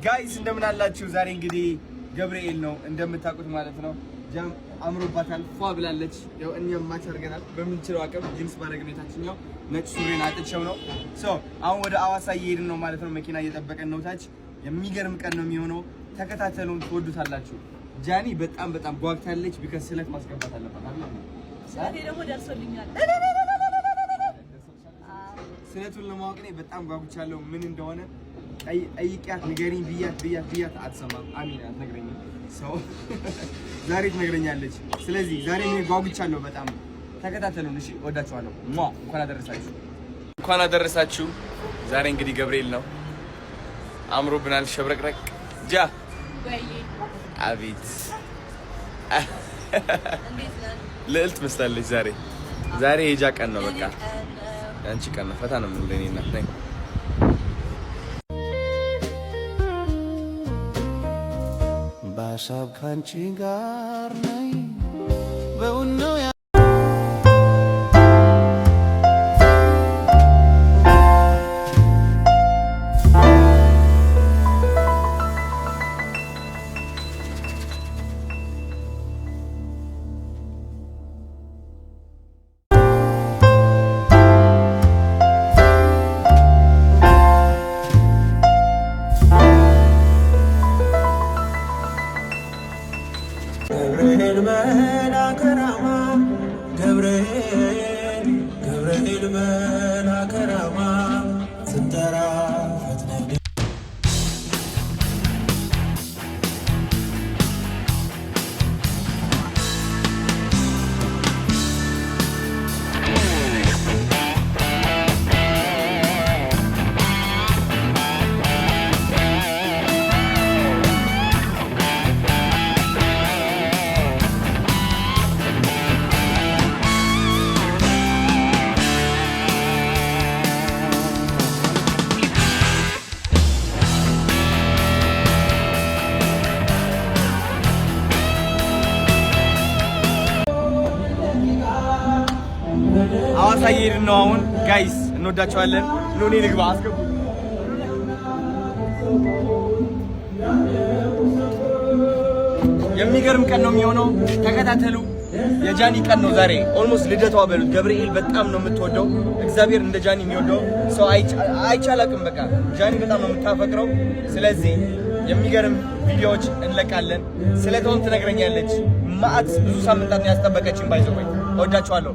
ጋይስ እንደምን አላችሁ? ዛሬ እንግዲህ ገብርኤል ነው እንደምታውቁት ማለት ነው። ጃም አምሮባታል፣ ፏ ብላለች። ያው እኛም ማች አድርገናል በምንችለው አቅም ጂንስ ባረግነው የታችኛው ነጭ ሱሪን አጥቼው ነው። አሁን ወደ አዋሳ እየሄድን ነው ማለት ነው። መኪና እየጠበቀን ነው ታች። የሚገርም ቀን ነው የሚሆነው። ተከታተሉን፣ ትወዱታላችሁ። ጃኒ በጣም ጓግታለች። ቢከስ ስለት ማስገባት አለባት አይደል? ስለቴ ደግሞ ደርሶልኛል። ስለቱን ለማወቅ እኔ በጣም ጓጉቻለሁ። ምን እንደሆነ ጠይቂያት ንገሪኝ ብያት አትሰማም። አሚን አትነግረኝም። ዛሬ ትነግረኛለች። ስለዚህ ዛሬ እኔ ጓጉቻለሁ በጣም። ተከታተሉን እሺ። ወዳችኋለሁ። እንኳን አደረሳችሁ። ዛሬ እንግዲህ ገብርኤል ነው። አምሮብናል። ሸብረቅረቅ ጃ አቤት ልዕልት መስላለች። ዛሬ የጃ ቀን ነው። በቃ አንቺ ቀን ነው። ፈታ ነው ምን ለኔና ነኝ ባሳብ ካንቺ ጋር ነኝ በእውነው ገብርኤል መልአከ ራማ ገብርኤል መልአከ ራማ ስንጠራ ፈጥነህ አዋሳ እየሄድን ነው አሁን ጋይስ። እንወዳቸዋለን። ኑኒ ልግባ አስገቡ። የሚገርም ቀን ነው የሚሆነው። ተከታተሉ። የጃኒ ቀን ነው ዛሬ። ኦልሞስት ልደቷ በሉት። ገብርኤል በጣም ነው የምትወደው። እግዚአብሔር እንደ ጃኒ የሚወደው ሰው አይቻላቅም። በቃ ጃኒ በጣም ነው የምታፈቅረው። ስለዚህ የሚገርም ቪዲዮዎች እንለቃለን። ስለተውን ትነግረኛለች። ማአት ብዙ ሳምንታት ነው ያስጠበቀችን። ባይዘው እወዳቸዋለሁ።